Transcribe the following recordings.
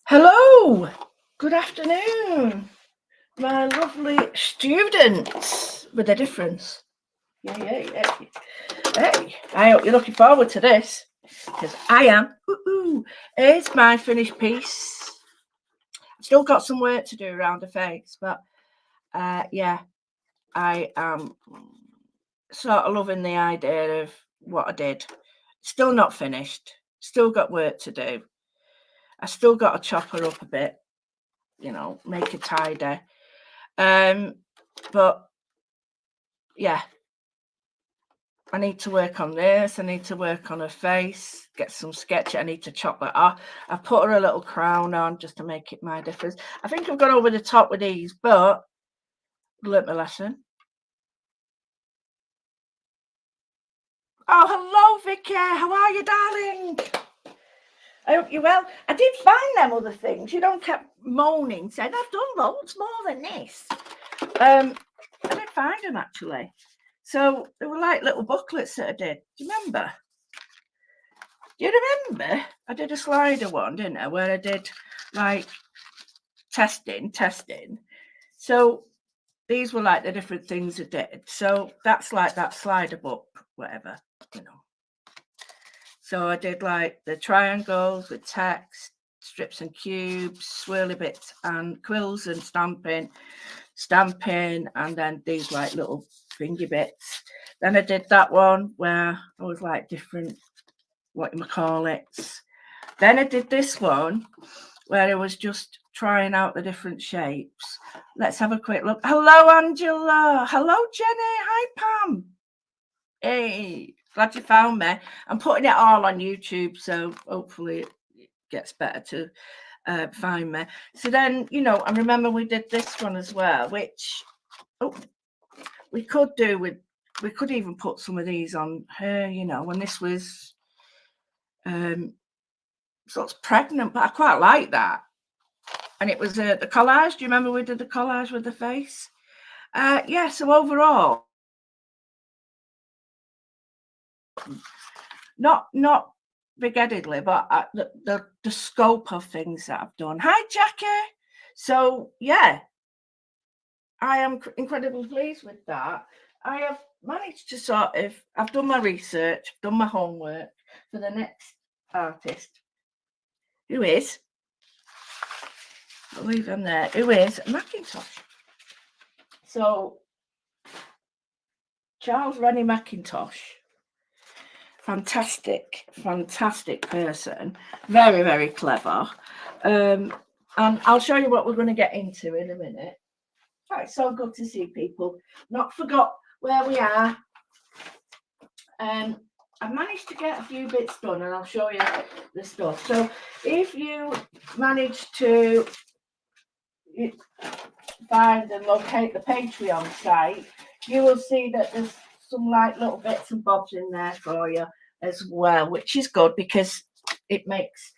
Hello, good afternoon, my lovely students with a difference. Yeah. Hey, I hope you're looking forward to this because I am. It's my finished piece. I've still got some work to do around the face, but yeah, I am sort of loving the idea of what I did. Still not finished. Still got work to do. I still got to chop her up a bit, make it tidy. But yeah, I need to work on this. I need to work on her face, get some sketch. I need to chop that off. I put her a little crown on just to make it my difference. I think I've gone over the top with these, but learnt my lesson. Oh, hello, Vicky. How are you, darling? I hope you're well. I did find them other things. You don't kept moaning, saying, I've done loads more than this. I did find them, actually. So they were like little booklets that I did. Do you remember? Do you remember? I did a slider one, didn't I? Where I did like testing. So these were like the different things I did. So that's like that slider book, whatever. So I did like the triangles with text, strips and cubes, swirly bits and quills and stamping, and then these like little thingy bits. Then I did that one where I was like different, what you might call it. Then I did this one where I was just trying out the different shapes. Let's have a quick look. Hello, Angela. Hello, Jenny. Hi, Pam. Hey, glad you found me. I'm putting it all on YouTube, so hopefully it gets better to find me. So then, I remember we did this one as well, which we could do with. We could even put some of these on her, when this was sort of pregnant, but I quite like that. And it was the collage. Do you remember we did the collage with the face? Yeah, so overall, not big-headedly, but the scope of things that I've done. Hi, Jackie. So, yeah, I am incredibly pleased with that. I have managed to I've done my research, done my homework for the next artist, who is, I'll leave him there, who is Macintosh. So, Charles Rennie Macintosh, fantastic person, very, very clever. And I'll show you what we're going to get into in a minute. Oh, it's so good to see people. Not forgot where we are. I've managed to get a few bits done and I'll show you the stuff. So if you manage to find and locate the Patreon site, you will see that there's some like little bits and bobs in there for you as well, which is good because it makes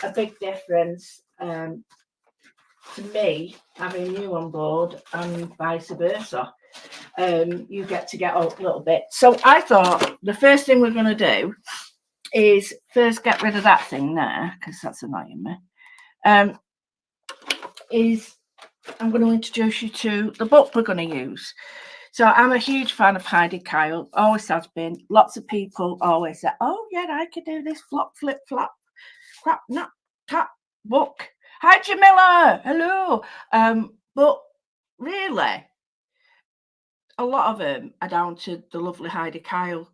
a big difference to me having you on board and vice versa. You get to get a little bit. So I thought the first thing we're going to do is first get rid of that thing there because that's annoying me. I'm going to introduce you to the book we're going to use. So I'm a huge fan of Heidi Kyle, always has been. Lots of people always say, oh yeah, I could do this flop, flip, flop, crap, nut, tap book. Hi Jamila, hello. But really, a lot of them are down to the lovely Heidi Kyle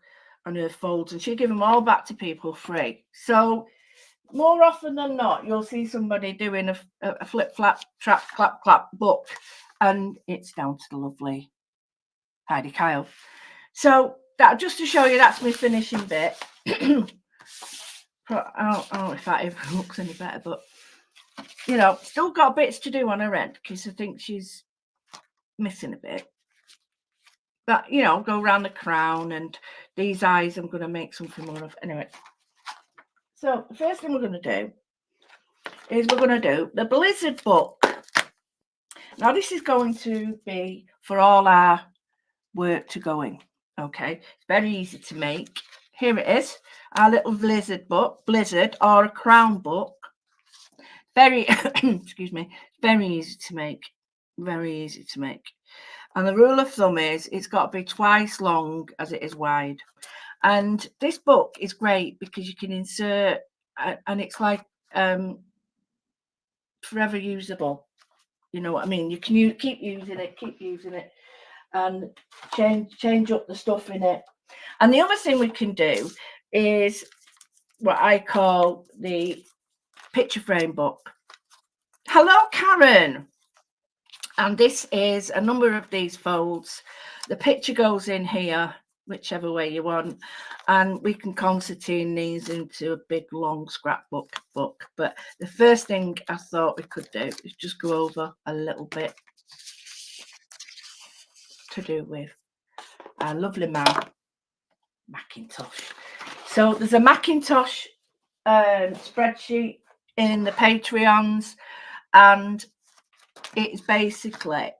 and her folds, and she give them all back to people free. So more often than not, you'll see somebody doing a flip, flap, trap, clap, clap book, and it's down to the lovely Heidi Kyle. So that just to show you, that's my finishing bit. I don't know if that even looks any better, but still got bits to do on her end because I think she's missing a bit. But go around the crown and these eyes. I'm going to make something more of anyway. So the first thing we're going to do is we're going to do the Blizzard book. Now this is going to be for all our work to go in. Okay, it's very easy to make. Here it is, our little Blizzard book, Blizzard or a crown book. very, excuse me, very easy to make. Very easy to make. And the rule of thumb is it's got to be twice long as it is wide. And this book is great because you can insert, and it's like forever usable. You know what I mean? You can keep using it, and change up the stuff in it. And the other thing we can do is what I call the picture frame book. Hello, Karen. And this is a number of these folds. The picture goes in here, whichever way you want, and we can concertina these into a big long scrapbook book. But the first thing I thought we could do is just go over a little bit to do with our lovely man Macintosh. So there's a Macintosh spreadsheet in the Patreons, and it's basically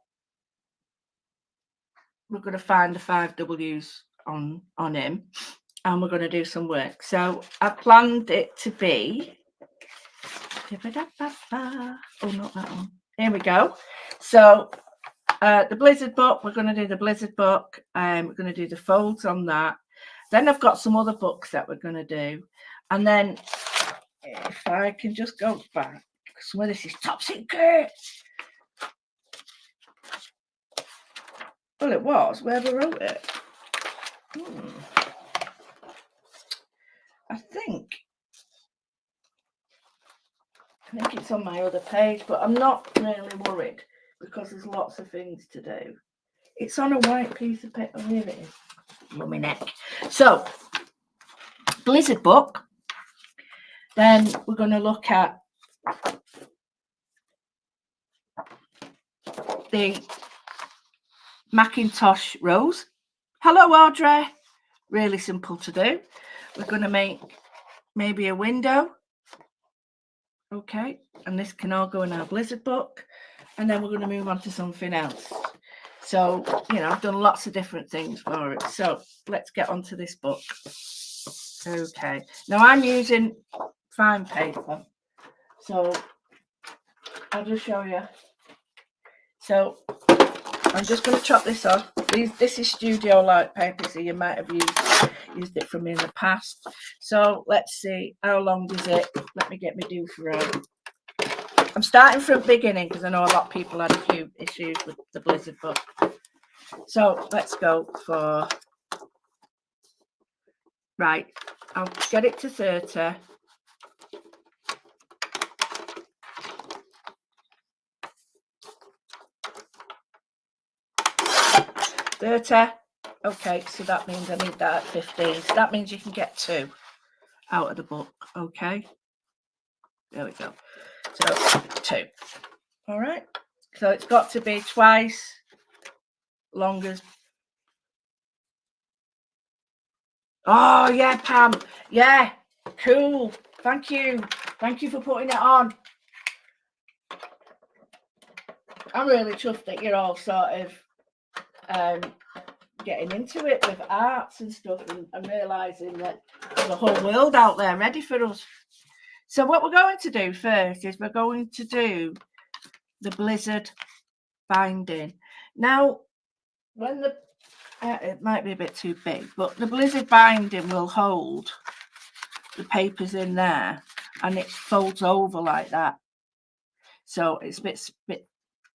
we're going to find the 5 W's on him, and we're going to do some work. So I planned it to be, oh, not that one. Here we go. So the Blizzard book, we're going to do the Blizzard book. We're going to do the folds on that. Then I've got some other books that we're going to do. And then if I can just go back, some of this is top secret. Well, it was. Whoever wrote it. I think it's on my other page, but I'm not really worried because there's lots of things to do. It's on a white piece of paper. Here it is. Mummy neck. So, Blizzard book. Then we're going to look at the Macintosh rose. Hello, Audrey. Really simple to do. We're going to make maybe a window. Okay. And this can all go in our Blizzard book. And then we're going to move on to something else. So, you know, I've done lots of different things for it. So let's get onto this book. Okay. Now I'm using fine paper. So I'll just show you. So I'm just going to chop this off. This is studio light paper, so you might have used it from me in the past. So let's see, how long is it? Let me get my do for row. I'm starting from the beginning because I know a lot of people had a few issues with the Blizzard book. So let's go for, right, I'll get it to 30. Okay, so that means I need that at 15. So that means you can get 2 out of the book. Okay, there we go. So 2. All right, so it's got to be twice long as. Oh yeah, Pam. Yeah, cool. Thank you for putting it on. I'm really chuffed that you're all sort of getting into it with arts and stuff, and realizing that there's a whole world out there ready for us. So what we're going to do first is we're going to do the Blizzard binding. Now, when the it might be a bit too big, but the Blizzard binding will hold the papers in there, and it folds over like that. So it's a bit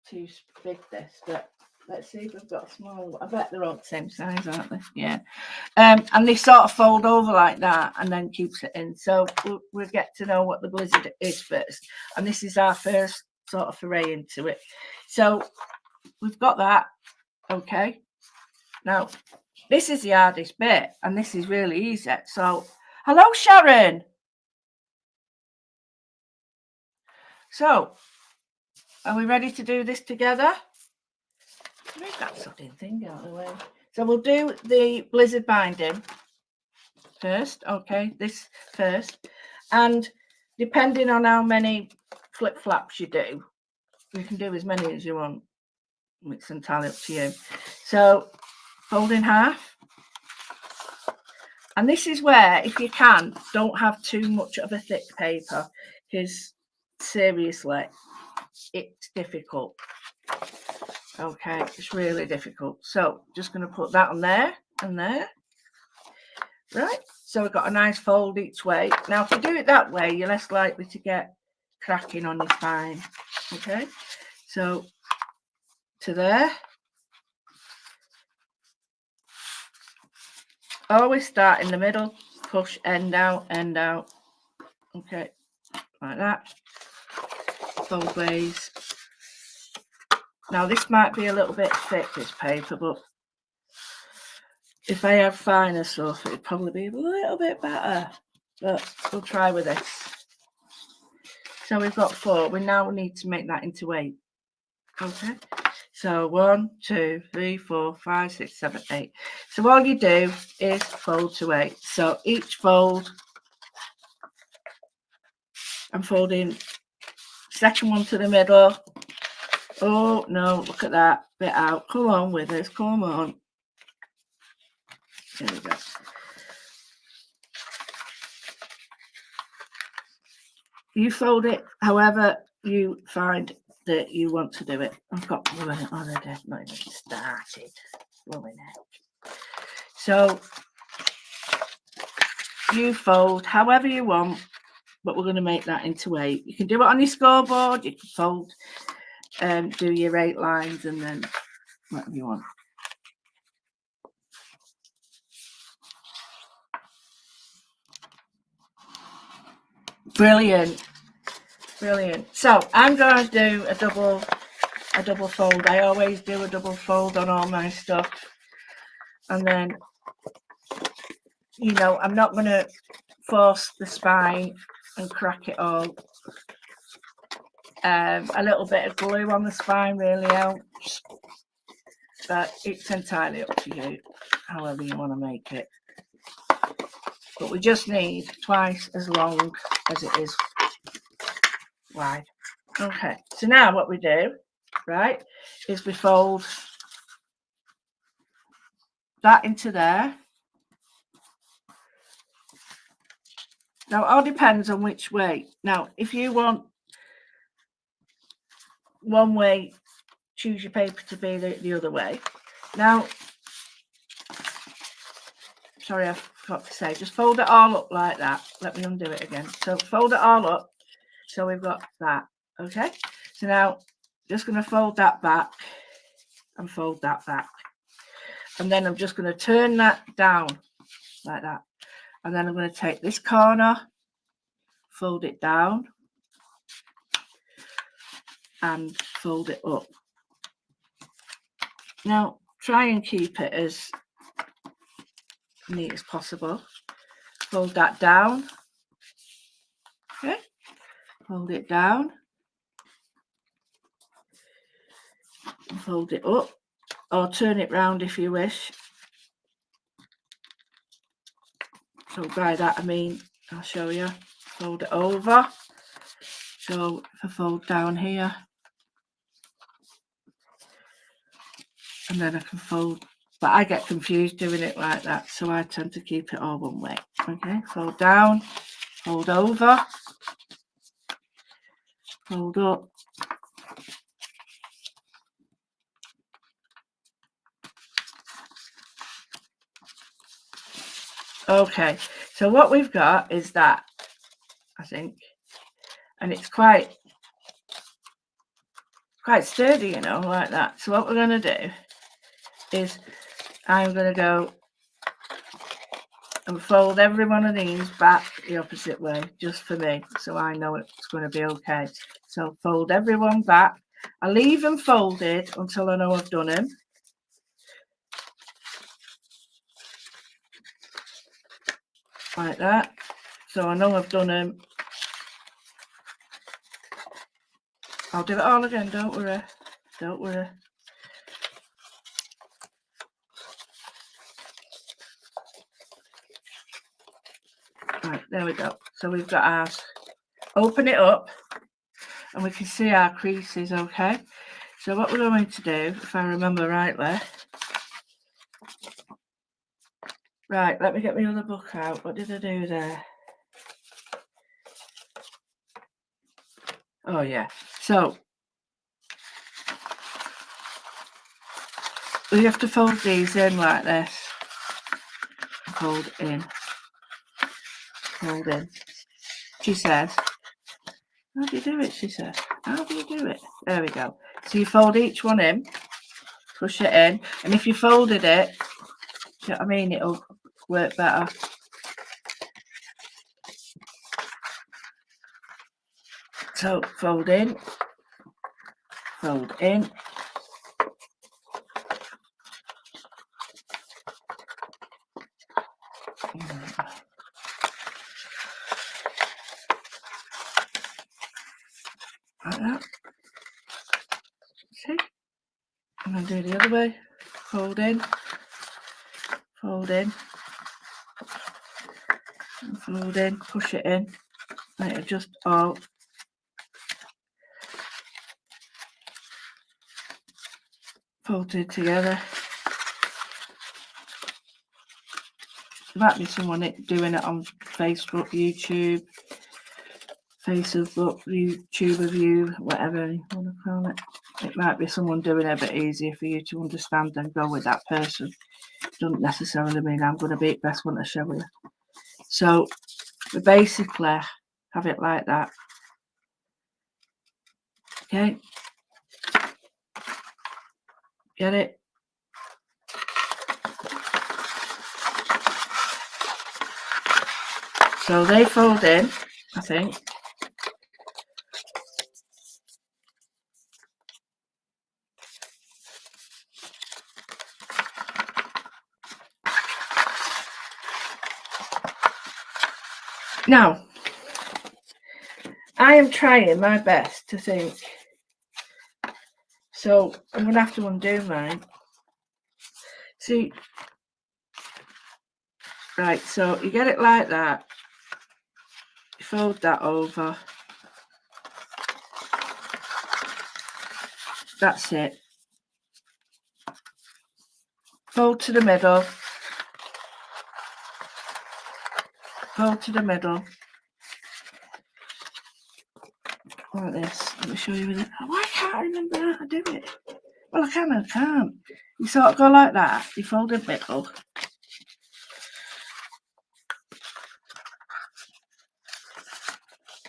too big, this, but let's see if we've got a small one. I bet they're all the same size, aren't they? Yeah. And they sort of fold over like that and then keeps it in. So we'll get to know what the Blizzard is first. And this is our first sort of foray into it. So we've got that. Okay. Now, this is the hardest bit, and this is really easy. So, hello, Sharon. So, are we ready to do this together? Move that sodding thing out of the way. So we'll do the Blizzard binding first. Okay, this first. And depending on how many flip-flaps you do, you can do as many as you want. It's entirely up to you. So, fold in half. And this is where, if you can, don't have too much of a thick paper, because seriously, it's difficult. Okay, it's really difficult. So just going to put that on there and there. Right, so we've got a nice fold each way. Now, if you do it that way, you're less likely to get cracking on your spine. Okay, so to there. Always start in the middle, push end out, okay, like that, both ways. Now this might be a little bit thick, this paper, but if I had finer stuff, it'd probably be a little bit better, but we'll try with this. So we've got 4, we now need to make that into 8, okay? So 1, 2, 3, 4, 5, 6, 7, 8. So all you do is fold to 8. So each fold, I'm folding second one to the middle. Oh no, look at that bit out. Come on with us, come on. There we go. You fold it however you find that you want to do it. I've got glue in it already, not even started. Glue in it. So you fold however you want, but we're going to make that into 8. You can do it on your scoreboard, you can fold, do your 8 lines and then whatever you want. Brilliant, brilliant. So I'm going to do a double fold. I always do a double fold on all my stuff, and then, you know, I'm not going to force the spine and crack it all. A little bit of glue on the spine really helps, but it's entirely up to you however you want to make it. But we just need twice as long as it is wide. Okay, so now what we do, right, is we fold that into there. Now, it all depends on which way. Now, if you want one way, choose your paper to be the other way. Now, sorry, I forgot to say, just fold it all up like that. Let me undo it again. So fold it all up. So we've got that, okay? So now, just going to fold that back and fold that back. And then I'm just going to turn that down like that. And then I'm going to take this corner, fold it down, and fold it up. Now, try and keep it as neat as possible. Fold that down. Okay. Fold it down. And fold it up. Or turn it round if you wish. So by that I mean, I'll show you. Fold it over. So if I fold down here, and then I can fold, but I get confused doing it like that, so I tend to keep it all one way. Okay, fold down, fold over, fold up, okay. So what we've got is that, I think, and it's quite sturdy, you know, like that. So what we're going to do is I'm going to go and fold every one of these back the opposite way, just for me, so I know it's going to be okay. So fold everyone back. I leave them folded until I know I've done them. Like that. So I know I've done them. I'll do it all again, don't worry. Don't worry. Right, there we go. So we've got ours. Open it up and we can see our creases, okay? So what we're going to do, if I remember rightly, right, let me get my other book out. What did I do there? Oh yeah. So we have to fold these in like this. Fold in. Fold in. She says. How do you do it? She says. How do you do it? There we go. So you fold each one in, push it in, and if you folded it, you know what I mean, it'll work better. So fold in, fold in. Like that. See? And then do the other way. Fold in, fold in, and fold in, push it in. And it'll just all folded together. There might be someone doing it on Facebook, YouTube, YouTube review, whatever you want to call it. It might be someone doing it a bit easier for you to understand and go with that person. Doesn't necessarily mean I'm going to be the best one to show you. So we basically have it like that. Okay. Get it? So they fold in, I think. Now, I am trying my best to think. So I'm going to have to undo mine. See, right, so you get it like that. You fold that over. That's it. Fold to the middle. Fold to the middle. Like this. Let me show you with it. Why can't I remember how to do it? Well, I can and I can't. You sort of go like that. You fold in the middle.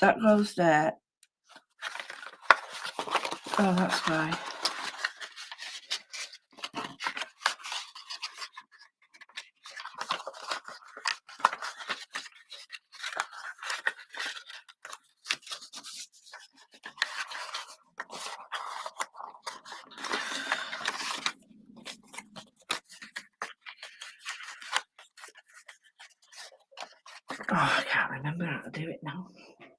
That goes there. Oh, that's why. Oh, I can't remember how to do it now.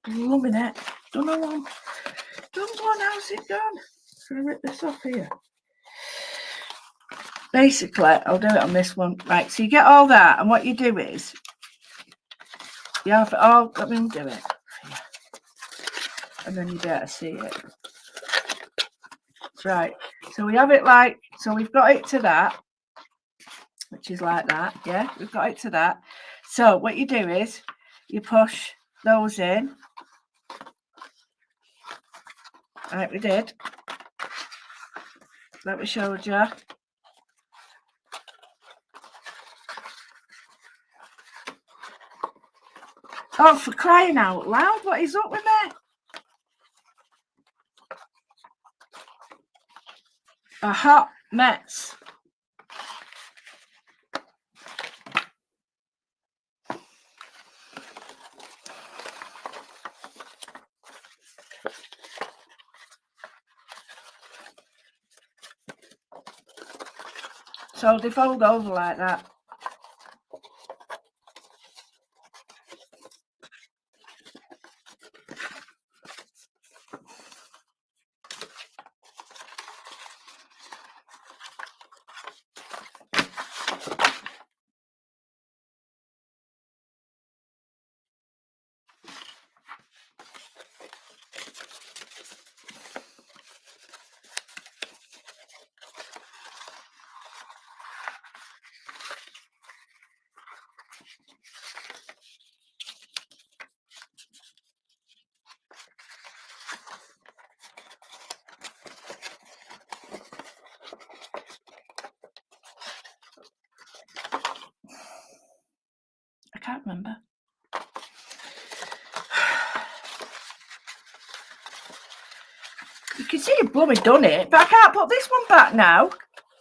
I'm loving it. Don't know one. How's it done? I'm going to rip this off here. Basically, I'll do it on this one. Right, so you get all that, and what you do is, you have it all, let me do it. And then you better see it. Right, so we have it like, so we've got it to that, which is like that, yeah? We've got it to that. So what you do is, you push those in, like we did, like we showed you. Oh, for crying out loud, what is up with me? A hot mess. So they fold over like that. can't remember. You can see you've blooming done it, but I can't put this one back now,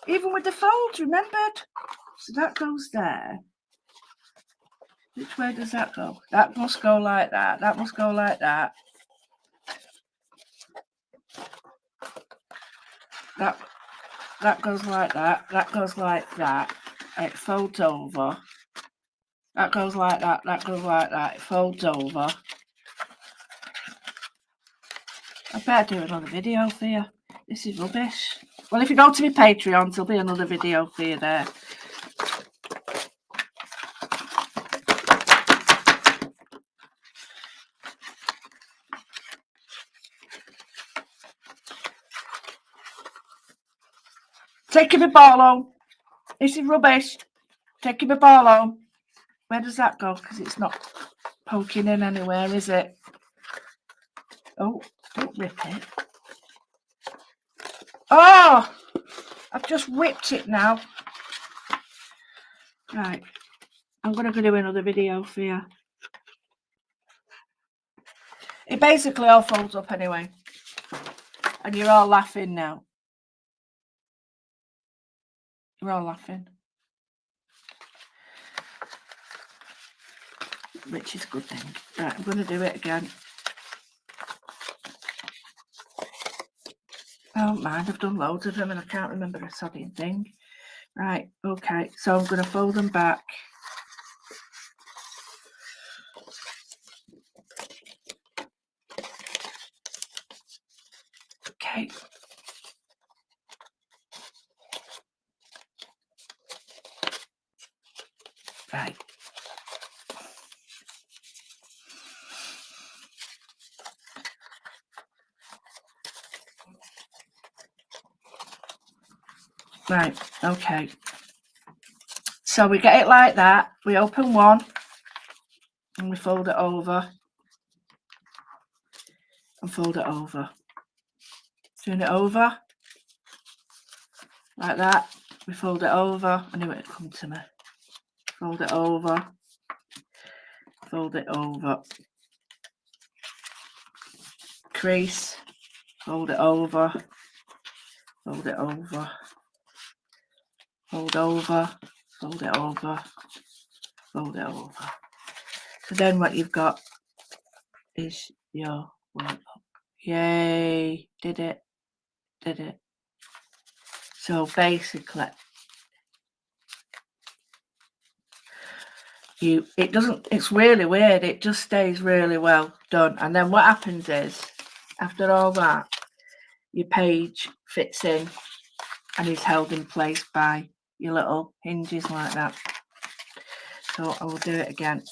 even with the folds, remembered? So that goes there. Which way does that go? That must go like that. That must go like that. That goes like that. That goes like that. It folds over. That goes like that. That goes like that. It folds over. I better do another video for you. This is rubbish. Well, if you go to my Patreon, there'll be another video for you there. Taking my ball home. This is rubbish. Taking my ball home. Where does that go? Because it's not poking in anywhere, is it? Oh, don't rip it. Oh! I've just whipped it now. Right. I'm going to do another video for you. It basically all folds up anyway. And you're all laughing now. You're all laughing. Which is a good thing. Right, I'm going to do it again. I don't mind, I've done loads of them and I can't remember a sodding thing. Right, okay, so I'm going to fold them back. Okay. Right. Right, okay. So we get it like that. We open one and we fold it over and fold it over. Turn it over like that. We fold it over. I knew it'd come to me. Fold it over. Fold it over. Crease. Fold it over. Fold it over. Fold over. Fold it over. Fold it over. So then what you've got is your workbook. Yay! Did it. Did it. So basically, it's really weird. It just stays really well done. And then what happens is, after all that, your page fits in and is held in place by your little hinges like that. So I will do it again.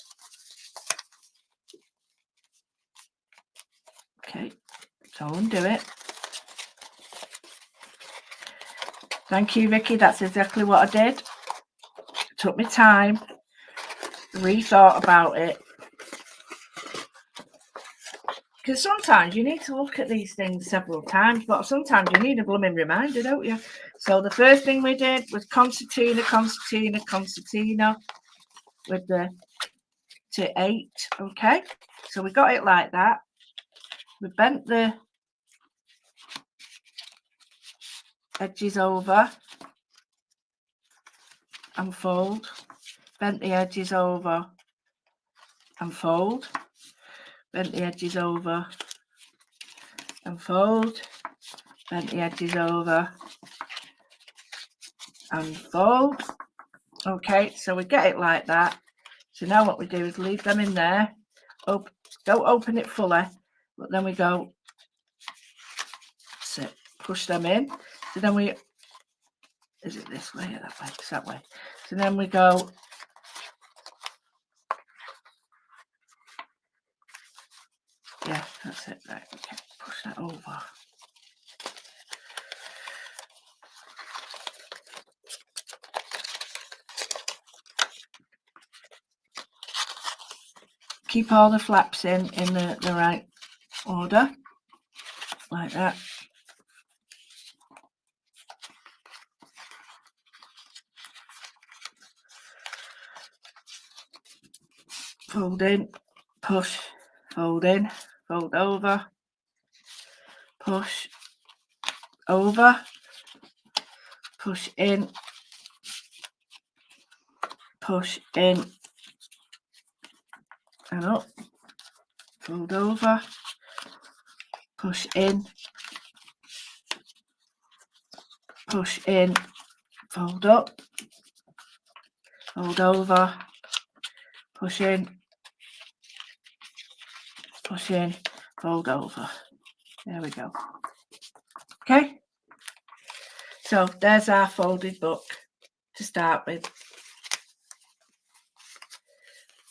Okay, so I'll undo it. Thank you, Vicky. That's exactly what I did. It took me time, rethought about it. Because sometimes you need to look at these things several times, but sometimes you need a blooming reminder, don't you? So the first thing we did was concertina with the to 8. Okay, so we got it like that. We bent the edges over and fold, bent the edges over and fold, bent the edges over and fold, bent the edges over and fold. Okay, so we get it like that. So now what we do is leave them in there. Don't open it fully, but then we go sit, push them in. So then we, is it this way or that way? It's that way. So then we go yeah, that's it. Right, okay, push that over. Keep all the flaps in the right order, like that. fold in, push, fold in, fold over, push, over, push in, push in and up, fold over, push in, push in, fold up, fold over, push in, fold over. There we go. Okay, so there's our folded book to start with.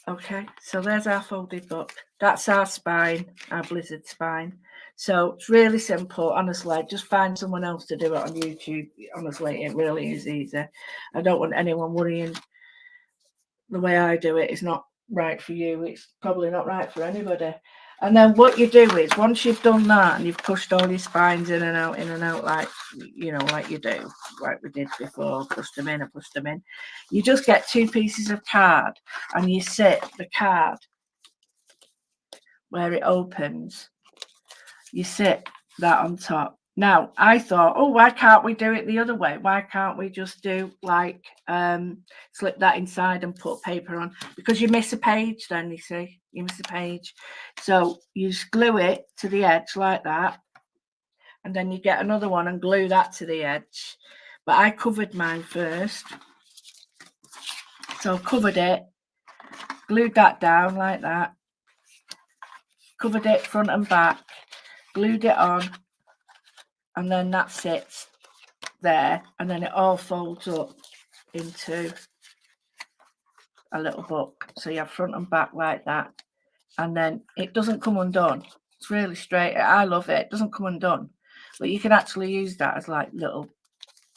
Okay, so there's our folded book. That's our spine, our blizzard spine. So it's really simple, honestly. Just find someone else to do it on YouTube. Honestly, it really is easy. I don't want anyone worrying the way I do it is not right for you. It's probably not right for anybody. And then what you do is, once you've done that and you've pushed all your spines in and out, like, you know, like you do, like we did before, pushed them in and pushed them in, you just get 2 pieces of card and you sit the card where it opens, you sit that on top. Now, I thought, oh, why can't we do it the other way? Why can't we just do like slip that inside and put paper on? Because you miss a page then, you see. You miss a page. So you just glue it to the edge like that. And then you get another one and glue that to the edge. But I covered mine first. So covered it, glued that down like that. Covered it front and back, glued it on. And then that sits there, and then it all folds up into a little book. So you have front and back like that, and then it doesn't come undone. It's really straight. I love it. It doesn't come undone, but you can actually use that as like little,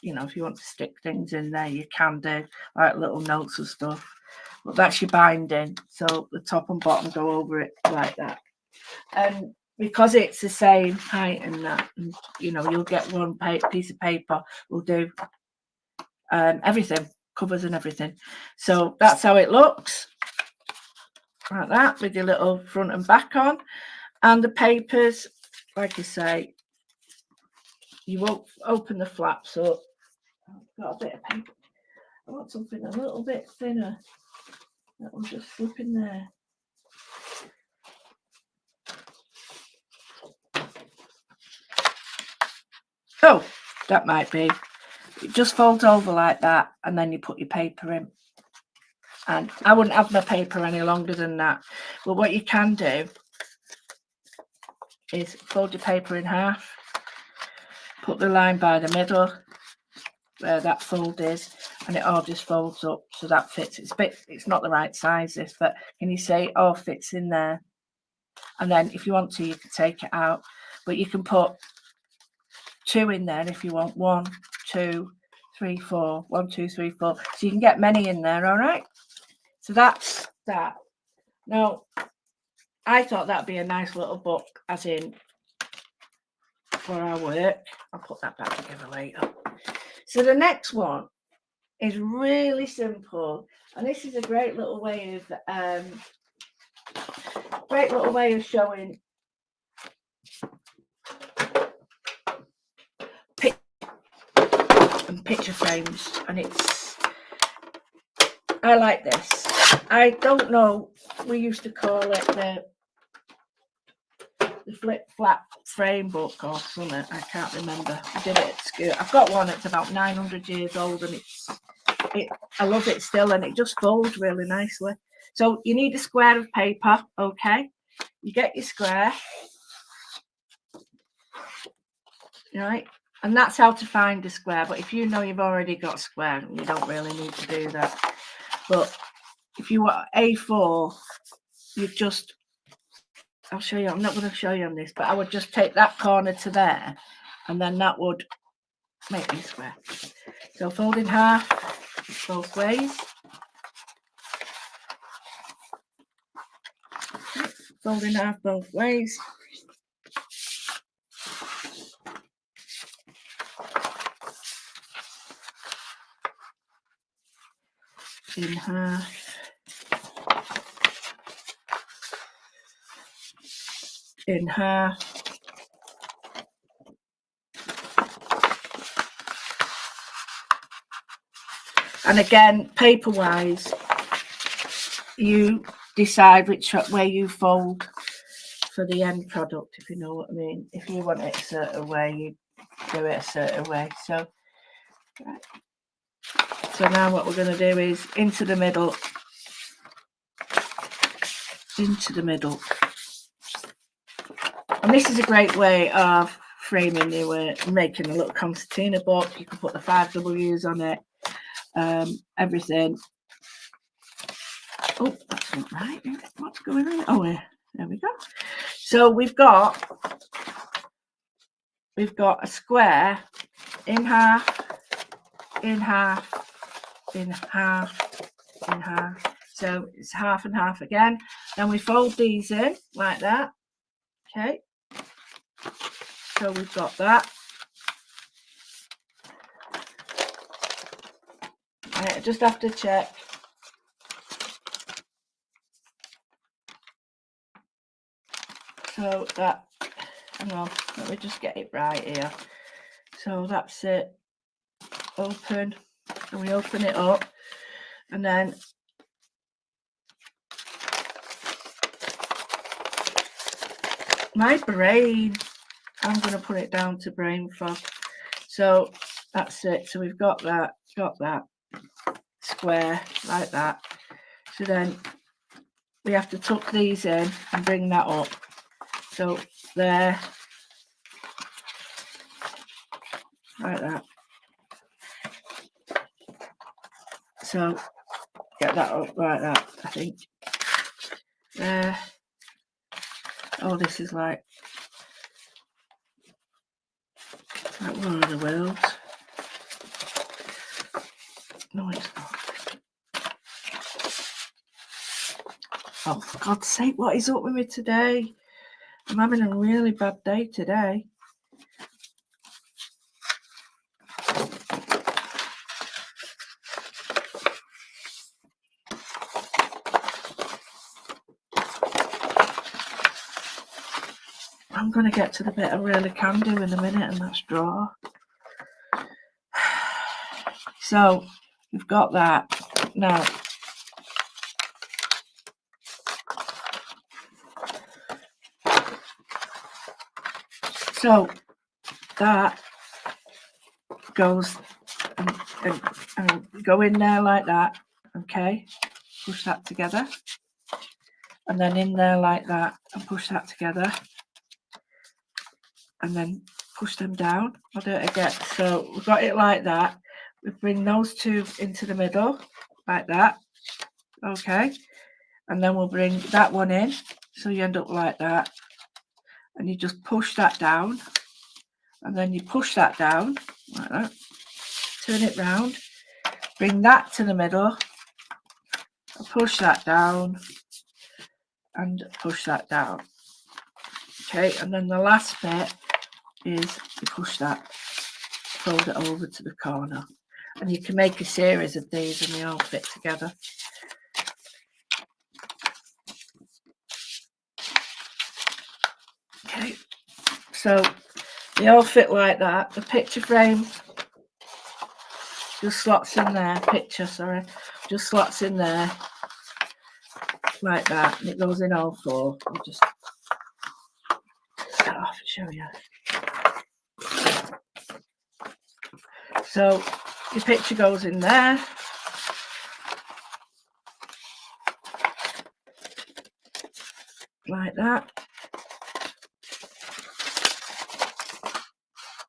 you know, if you want to stick things in there, you can do like little notes and stuff. But that's your binding, so the top and bottom go over it like that. And because it's the same height and that, and, you know, you'll get one piece of paper will do everything, covers and everything. So that's how it looks, like that, with your little front and back on. And the papers, like I say, you won't open the flaps up. I've got a bit of paper. I want something a little bit thinner. That will just slip in there. Oh, that might be. It just folds over like that, and then you put your paper in. And I wouldn't have my paper any longer than that. But what you can do is fold your paper in half, put the line by the middle where that fold is, and it all just folds up so that fits. It's not the right size, this, but can you see it all fits in there? And then if you want to, you can take it out, but you can put 2 in there if you want. 1, 2, 3, 4. 1, 2, 3, 4. So you can get many in there. All right. So that's that. Now, I thought that'd be a nice little book, as in for our work. I'll put that back together later. So the next one is really simple, and this is a great little way showing picture frames, and I like this. I don't know, we used to call it the flip flap frame book or something. I can't remember. I did it at school. I've got one. It's about 900 years old, and I love it still, and it just folds really nicely. So you need a square of paper. Okay, you get your square, right? And that's how to find a square. But if you know you've already got a square, you don't really need to do that. But if you want A4, you just, I'll show you. I'm not going to show you on this, but I would just take that corner to there, and then that would make me square. So fold in half both ways. Fold in half both ways. In half. in half. And again, paper-wise, you decide which way you fold for the end product, if you know what I mean. If you want it a certain way, you do it a certain way. So, right. So now what we're going to do is into the middle. Into the middle. And this is a great way of framing your making a little concertina book. You can put the 5 W's on it, everything. Oh, that's not right. What's going on? Oh, yeah. There we go. So we've got a square in half, in half, in half, in half. So it's half and half again. Then we fold these in like that. Okay. So we've got that. I just have to check. So that, hang on, let me just get it right here. So that's it. Open. And we open it up. And then my brain, I'm going to put it down to brain fog. So that's it. So we've got that square like that. So then we have to tuck these in and bring that up. So there, like that. So get that up like that, I think. There. Oh, this is like one of the worlds. No, it's not. Oh, for God's sake, what is up with me today? I'm having a really bad day today. I'm going to get to the bit I really can do in a minute, and that's draw. So we've got that. Now, so that goes and go in there like that. Okay, push that together, and then in there like that, and push that together, and then push them down. I'll do it again. So we've got it like that. We bring those two into the middle like that. Okay, and then we'll bring that one in. So you end up like that, and you just push that down, and then you push that down like that. Turn it round. Bring that to the middle. Push that down, and push that down. Okay, and then the last bit is you push that, fold it over to the corner, and you can make a series of these and they all fit together. Okay, so they all fit like that. The picture frame just slots in there. Just slots in there like that, and it goes in all four. I'll just get off and show you. So your picture goes in there. Like that.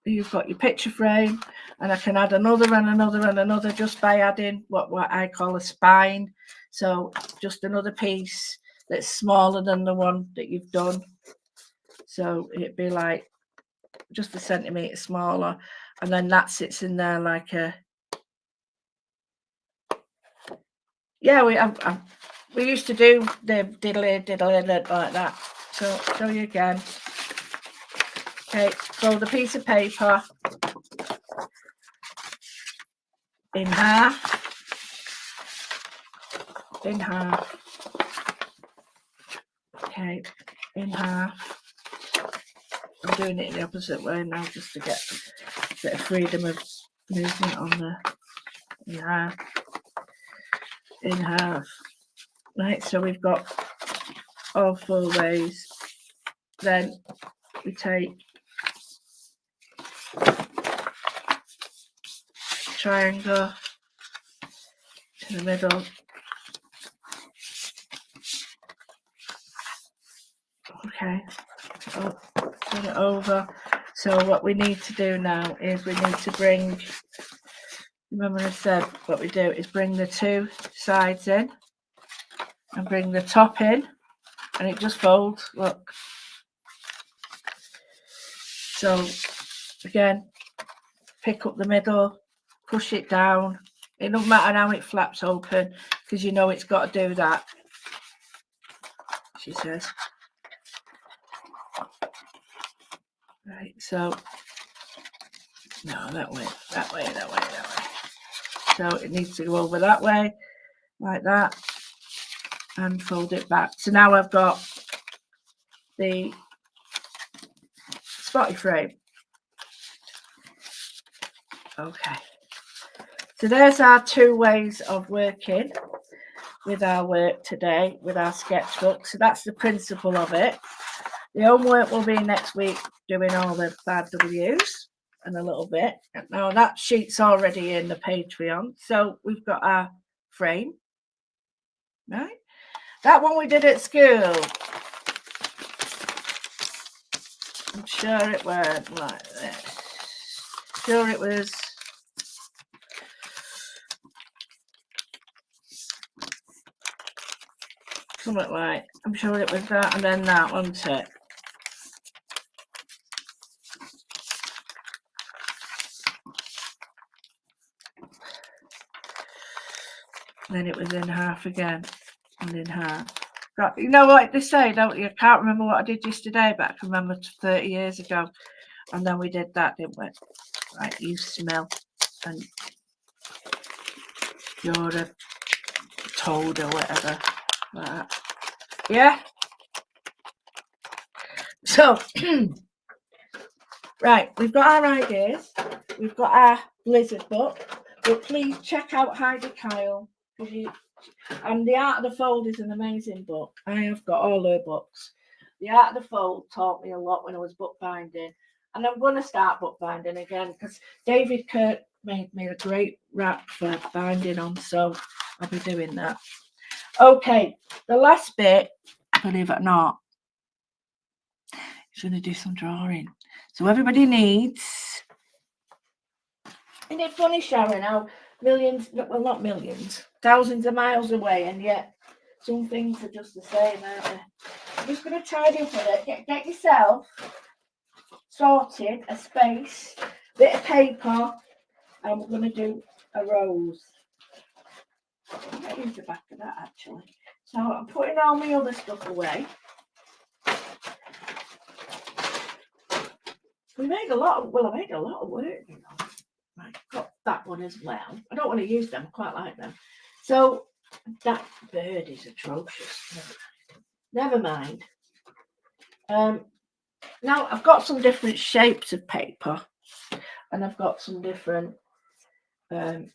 You've got your picture frame, and I can add another and another and another just by adding what I call a spine. So just another piece that's smaller than the one that you've done. So it'd be like just a centimetre smaller, and then that sits in there like a, yeah, we used to do the diddly like that. So I'll show you again. Okay, fold a piece of paper in half, okay, in half, I'm doing it in the opposite way now just to get a bit of freedom of movement on the in half. Right, so we've got all 4 ways. Then we take triangle to the middle. Okay, so turn it over. So what we need to do now is we need to bring, remember I said what we do is bring the 2 sides in and bring the top in, and it just folds, look. So again, pick up the middle, push it down. It doesn't matter how it flaps open because you know it's got to do that, she says. Right, so no, that way. So it needs to go over that way, like that, and fold it back. So now I've got the spotty frame. Okay. So there's our 2 ways of working with our work today, with our sketchbook. So that's the principle of it. The homework will be next week, doing all the 5 W's and a little bit. Now that sheet's already in the Patreon. So we've got our frame, right? That one we did at school. I'm sure it went like this. Sure it was. Something like, I'm sure it was that and then that, wasn't it? And then it was in half again and in half. But you know what they say, don't you? I can't remember what I did yesterday, but I can remember 30 years ago. And then we did that, didn't we? Right, you smell and you're a toad or whatever. Like that. Yeah? So, right, we've got our ideas. We've got our Blizzard book. But please check out Heidi Kyle. And The Art of the Fold is an amazing book. I have got all her books. The Art of the Fold taught me a lot when I was bookbinding. And I'm going to start bookbinding again because David Kirk made me a great wrap for binding on. So I'll be doing that. Okay, the last bit, believe it or not, is going to do some drawing. So everybody needs... Isn't it funny, Sharon, how millions, well, not millions, thousands of miles away, and yet some things are just the same, aren't they? I'm just going to tidy up with it. Get yourself sorted, a space, bit of paper, and we're going to do a rose. I might use the back of that, actually. So I'm putting all my other stuff away. I made a lot of work, you know. Right, got that one as well. I don't want to use them, I quite like them. So that bird is atrocious. Never mind. Now I've got some different shapes of paper, and I've got some different. I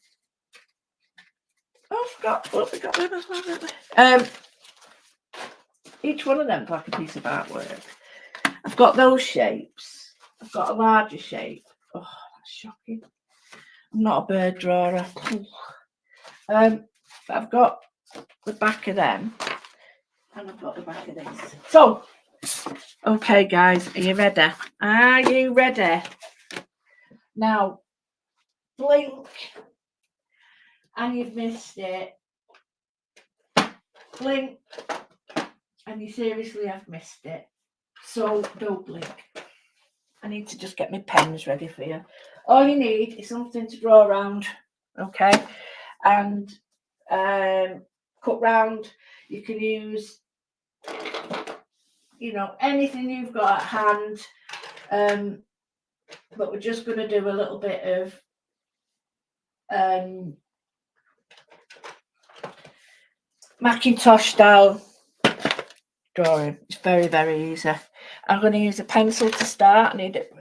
forgot what we got them as well, didn't we? Each one of them's like a piece of artwork. I've got those shapes. I've got a larger shape. Oh, that's shocking. I'm not a bird drawer. But I've got the back of them, and I've got the back of this. So, okay, guys, are you ready? Are you ready? Now, blink, and you've missed it. Blink, and you seriously have missed it. So, don't blink. I need to just get my pens ready for you. All you need is something to draw around, okay? And cut round. You can use, you know, anything you've got at hand. But we're just going to do a little bit of Macintosh style drawing. It's very, very easy. I'm going to use a pencil to start. I need it.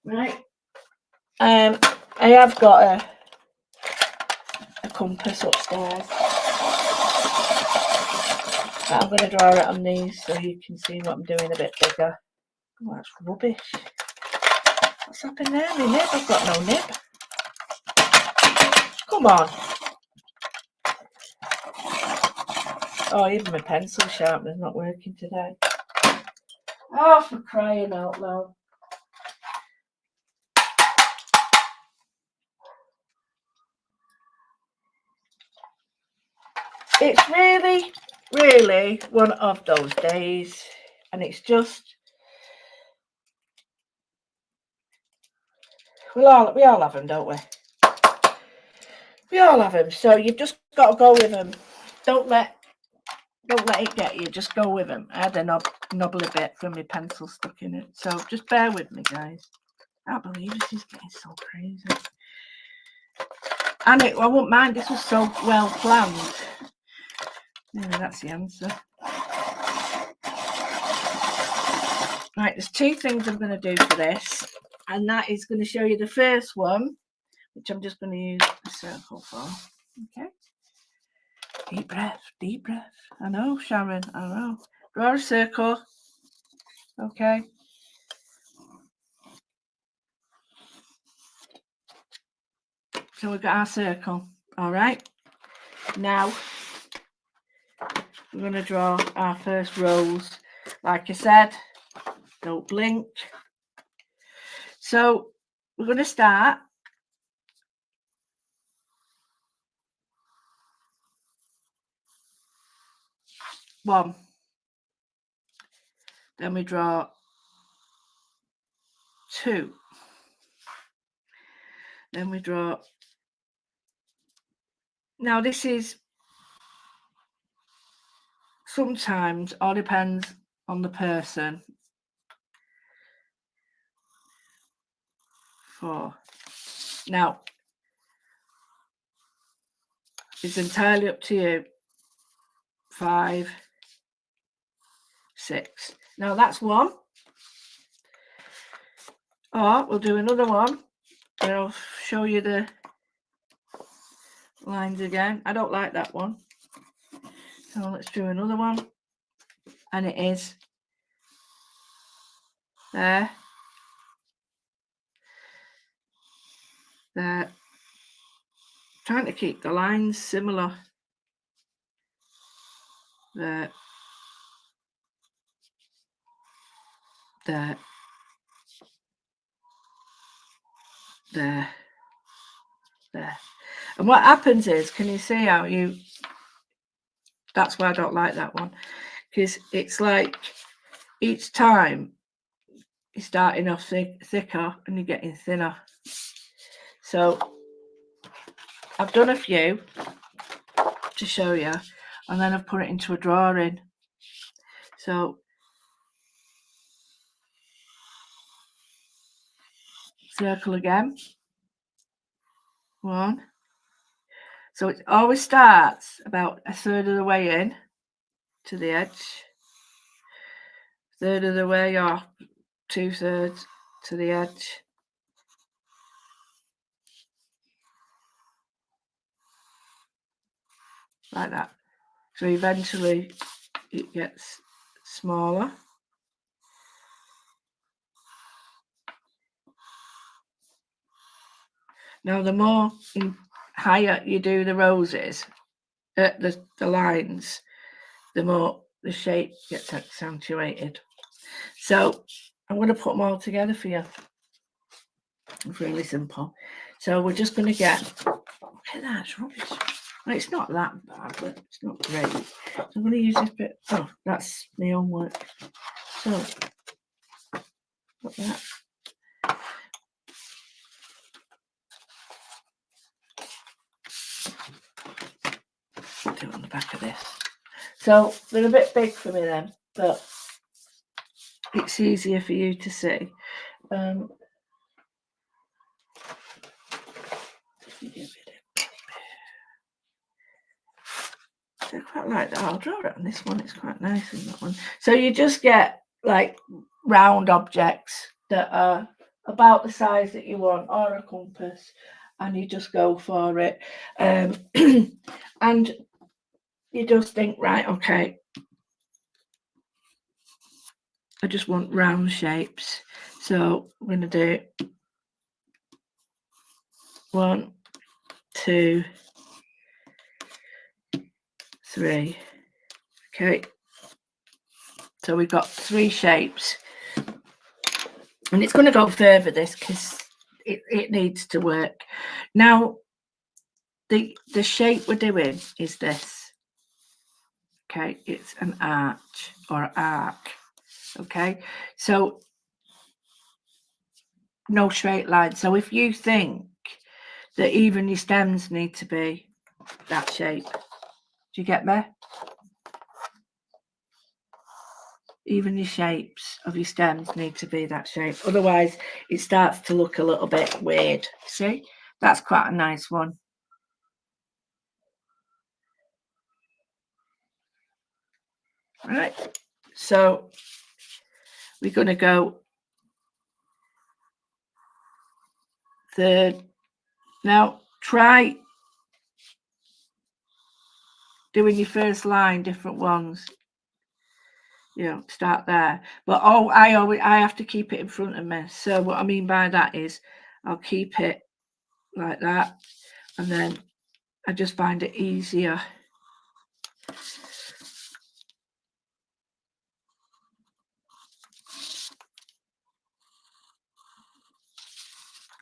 Right. I have got a compass upstairs. But I'm going to draw it on these so you can see what I'm doing a bit bigger. Oh, that's rubbish. What's happened there? My nib? I've got no nib. Come on. Oh, even my pencil sharpener's not working today. Oh, for crying out loud. It's really, really one of those days. And it's just... we all have them, don't we? We all have them. So you've just got to go with them. Don't let it get you. Just go with them. I had a knobbly bit from my pencil stuck in it. So just bear with me, guys. I can't believe this is getting so crazy. And I wouldn't mind. This was so well planned. Yeah, that's the answer. Right, there's two things I'm going to do for this. And that is going to show you the first one, which I'm just going to use a circle for. Okay. Deep breath, deep breath. I know, Sharon, I know. Draw a circle. Okay. So we've got our circle. All right. Now, we're going to draw our first rows. Like I said, don't blink. So we're going to start one. Then we draw two. Then we draw. Now this is sometimes all depends on the person. 4. Now it's entirely up to you. 5, 6. Now that's one. Or we'll do another one. And I'll show you the lines again. I don't like that one. So let's do another one. And it is there. There. Trying to keep the lines similar. There. There. There. There. And what happens is, can you see how you... That's why I don't like that one. Because it's like each time you're starting off thicker and you're getting thinner. So I've done a few to show you, and then I've put it into a drawing. So circle again. 1. So it always starts about a third of the way in to the edge, third of the way or 2/3 to the edge. Like that. So eventually it gets smaller. Now the more higher you do the roses, the lines, the more the shape gets accentuated. So I'm going to put them all together for you. It's really simple. So we're just going to get... Look at that, it's rubbish. Well, it's not that bad, but it's not great. So I'm going to use this bit. Oh, that's my own work. So, look at that. I'll do it on the back of this. So they're a bit big for me then, but it's easier for you to see. I quite like that. I'll draw it on this one. It's quite nice in that one. So you just get like round objects that are about the size that you want, or a compass, and you just go for it. And you just think, right, okay, I just want round shapes. So I'm going to do 1, 2, 3. Okay. So we've got 3 shapes. And it's going to go further, this, because it needs to work. Now, the shape we're doing is this. Okay, it's an arch or arc. Okay, so no straight line. So if you think that even your stems need to be that shape, do you get me? Even your shapes of your stems need to be that shape. Otherwise, it starts to look a little bit weird. See, that's quite a nice one. Right, so we're going to go third. Now, try doing your first line, different ones. You know, start there. But I have to keep it in front of me. So what I mean by that is I'll keep it like that, and then I just find it easier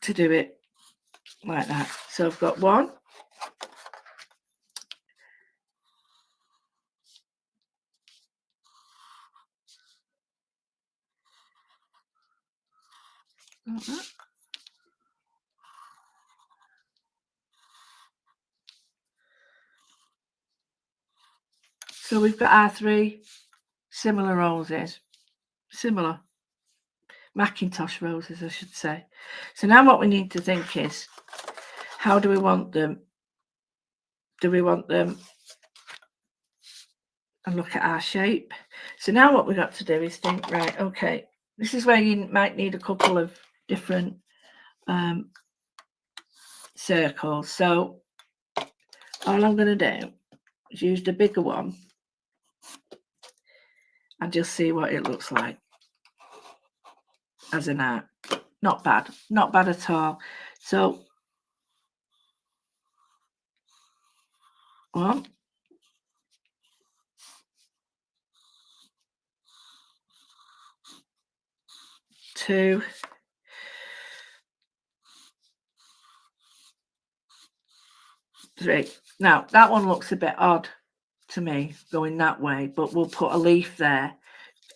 to do it like that. So I've got 1, like that. So we've got our 3 similar roses, similar Macintosh roses, I should say. So now what we need to think is, how do we want them? Do we want them, and look at our shape? So now what we've got to do is think, right, okay, this is where you might need a couple of different circles. So all I'm going to do is use the bigger one and just see what it looks like as an arc. Not bad, not bad at all. So 1, 2, 3. Now that one looks a bit odd to me going that way, but we'll put a leaf there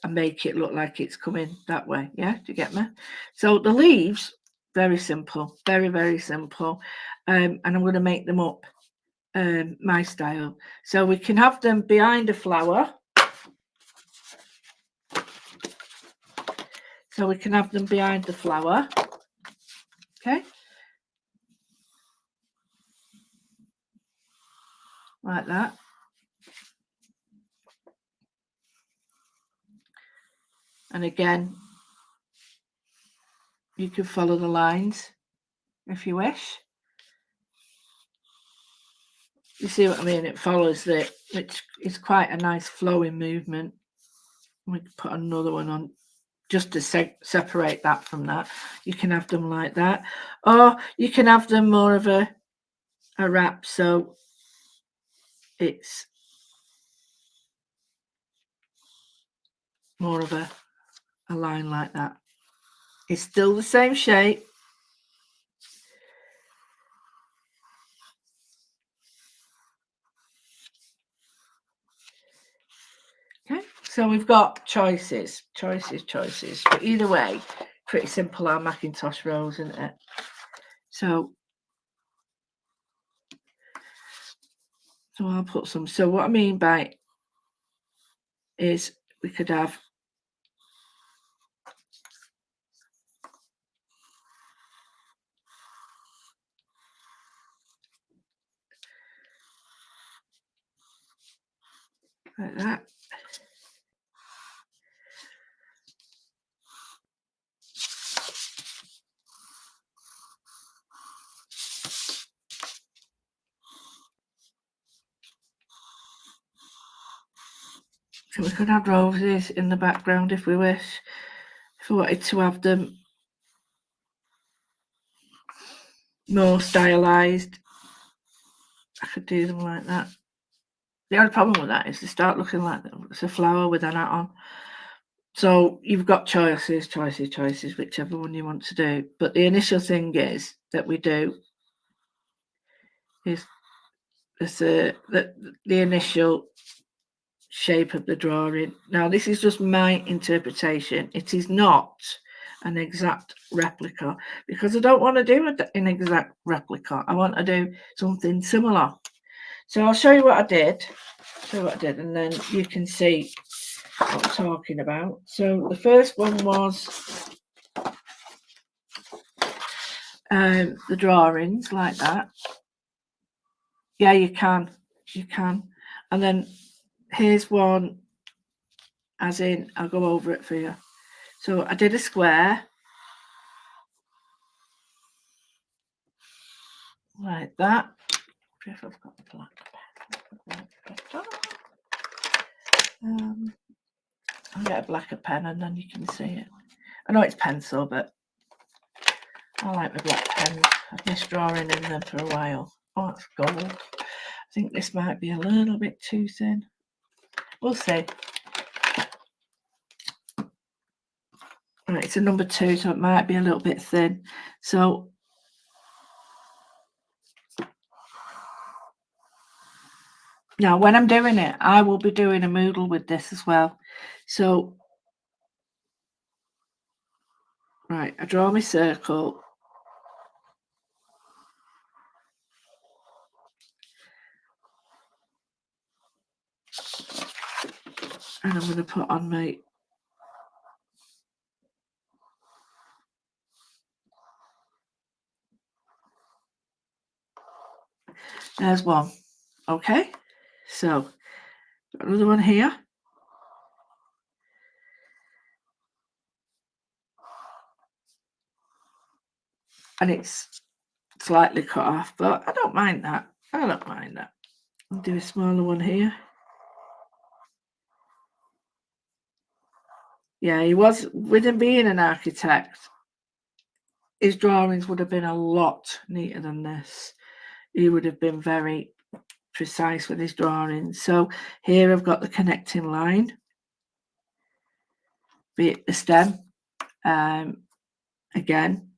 and make it look like it's coming that way. Yeah, do you get me? So the leaves, very simple, very, very simple. And I'm going to make them up my style. So we can have them behind a flower. So we can have them behind the flower. Okay. Like that. And again, you can follow the lines if you wish. You see what I mean? It follows it, which is quite a nice flowing movement. We can put another one on just to separate that from that. You can have them like that, or you can have them more of a wrap, so it's more of a line like that. It's still the same shape. Okay, so we've got choices. But either way, pretty simple, our Macintosh rose, isn't it? So I'll put some. So what I mean by is we could have like that. So we could have roses in the background if we wish. If we wanted to have them more stylised, I could do them like that. The only problem with that is they start looking like it's a flower with an hat on. So you've got choices, whichever one you want to do. But the initial thing is that we do is the initial shape of the drawing. Now this is just my interpretation. It is not an exact replica because I don't want to do an exact replica. I want to do something similar. So I'll show you what I did. And then you can see what I'm talking about. So the first one was the drawings like that. Yeah, you can. And then here's one, as in, I'll go over it for you. So I did a square like that. If I've got a black pen. I'll get a blacker pen and then you can see it. I know it's pencil, but I like my black pens. I've missed drawing in them for a while. Oh, it's gold. I think this might be a little bit too thin. We'll see. Right, it's a number 2, so it might be a little bit thin. So now when I'm doing it, I will be doing a Moodle with this as well. So, right, I draw my circle. And I'm going to put on my there's one. Okay, so got another one here. And it's slightly cut off, but I don't mind that. I'll do a smaller one here. Yeah, he was, with him being an architect, his drawings would have been a lot neater than this. He would have been very precise with his drawings. So here I've got the connecting line, be it the stem. Again,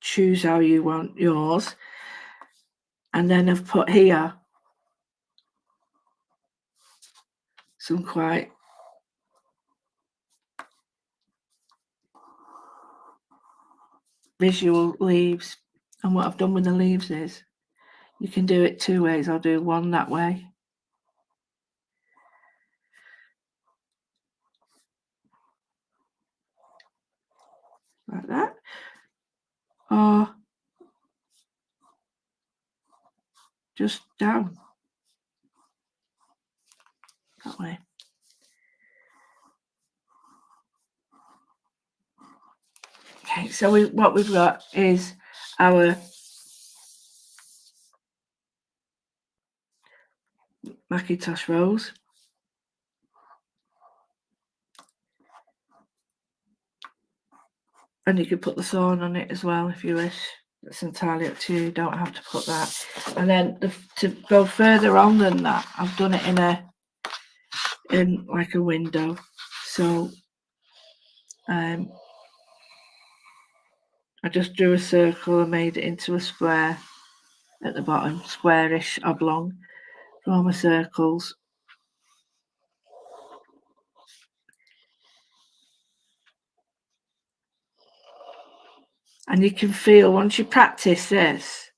choose how you want yours. And then I've put here some quite visual leaves. And what I've done with the leaves is you can do it 2 ways. I'll do one that way. Like that. Or just down. That way. Okay, so what we've got is our Macintosh rose. And you could put the thorn on it as well if you wish. It's entirely up to you. You don't have to put that. And then to go further on than that, I've done it in like a window. So I just drew a circle and made it into a square at the bottom, squarish, oblong. Draw my circles. And you can feel, once you practice this,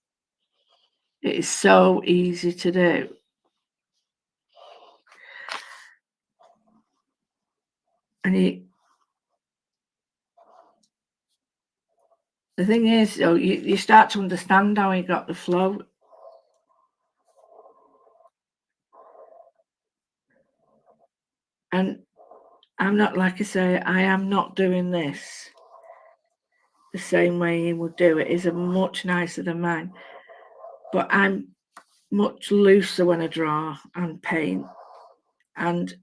it is so easy to do. And the thing is, though, you start to understand how he got the flow. And I'm not, like I say, I am not doing this the same way he would do it. Is a much nicer than mine. But I'm much looser when I draw and paint. And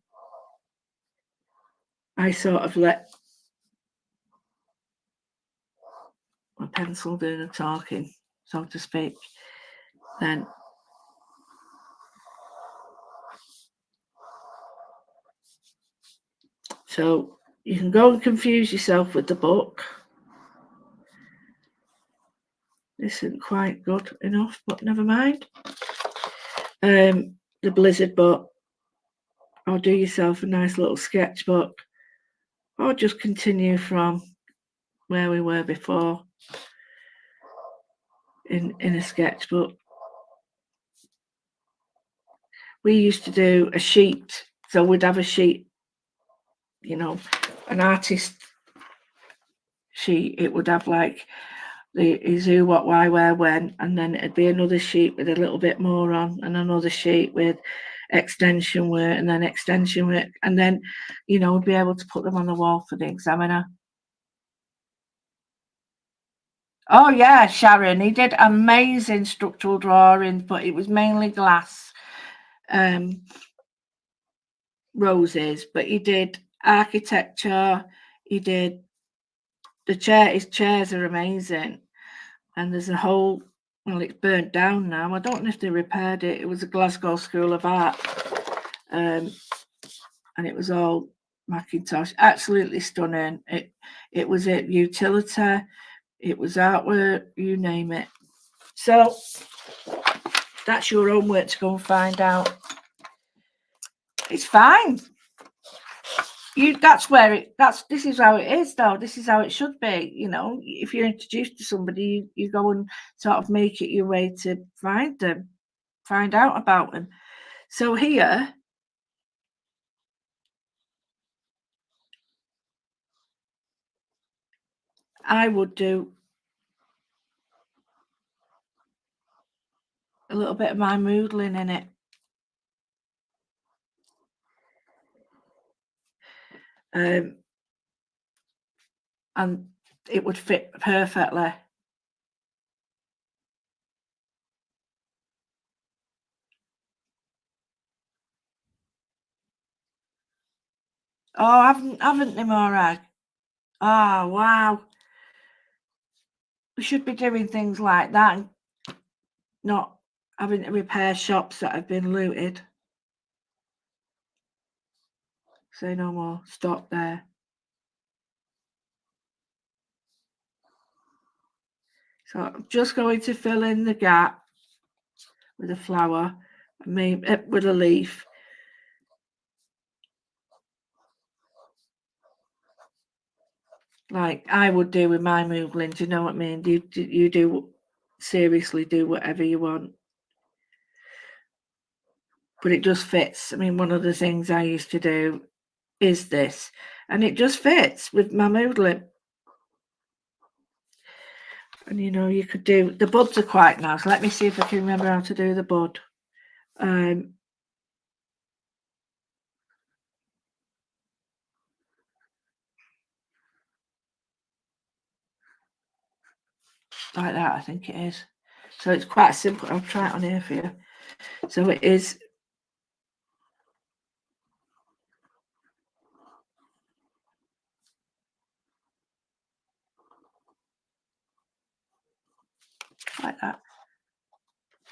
I sort of let my pencil do the talking, so to speak. Then so you can go and confuse yourself with the book. This isn't quite good enough, but never mind. The Blizzard book, or do yourself a nice little sketchbook, or just continue from where we were before in a sketchbook. We used to do a sheet, so we'd have a sheet, you know, an artist sheet. It would have like the who, what, why, where, when, and then it'd be another sheet with a little bit more on, and another sheet with extension work, and then extension work, and then, you know, we'd be able to put them on the wall for the examiner. Oh yeah, Sharon, he did amazing structural drawings, but it was mainly glass roses, but he did architecture, he did his chairs are amazing. And there's a whole, well, it's burnt down now. I don't know if they repaired it. It was a Glasgow School of Art. And it was all Macintosh, absolutely stunning. It was a utility, it was artwork, you name it. So that's your homework to go and find out. It's fine. This is how it is, though. This is how it should be. You know, if you're introduced to somebody, you go and sort of make it your way to find out about them. So here, I would do a little bit of my moodling in it. And it would fit perfectly. Oh, haven't they, Morag? Oh, wow. We should be doing things like that and not having to repair shops that have been looted. Say no more. Stop there. So I'm just going to fill in the gap with a flower, maybe with a leaf. Like I would do with my moogling, do you know what I mean? You do seriously do whatever you want. But it just fits. I mean, one of the things I used to do is this, and it just fits with my moodling. And you know, you could do the buds are quite nice. Let me see if I can remember how to do the bud. Like that, I think it is. So it's quite simple. I'll try it on here for you. So it is like that.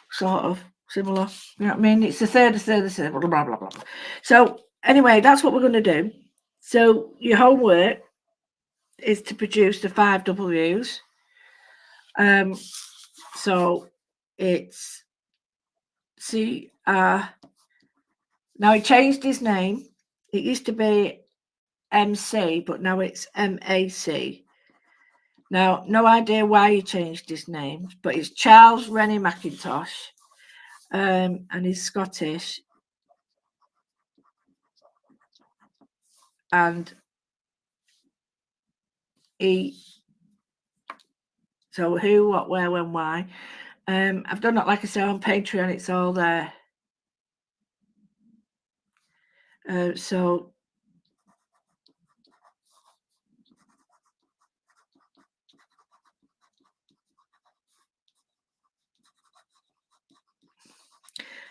Sort of similar. You know what I mean? It's a third, blah, blah, blah, blah. So anyway, that's what we're going to do. So your homework is to produce the 5 W's. So it's Cr. Now he changed his name. It used to be MC, but now it's MAC. Now, no idea why he changed his name, but it's Charles Rennie Macintosh, and he's Scottish. And so who, what, where, when, why. I've done it, like I say, on Patreon, it's all there. So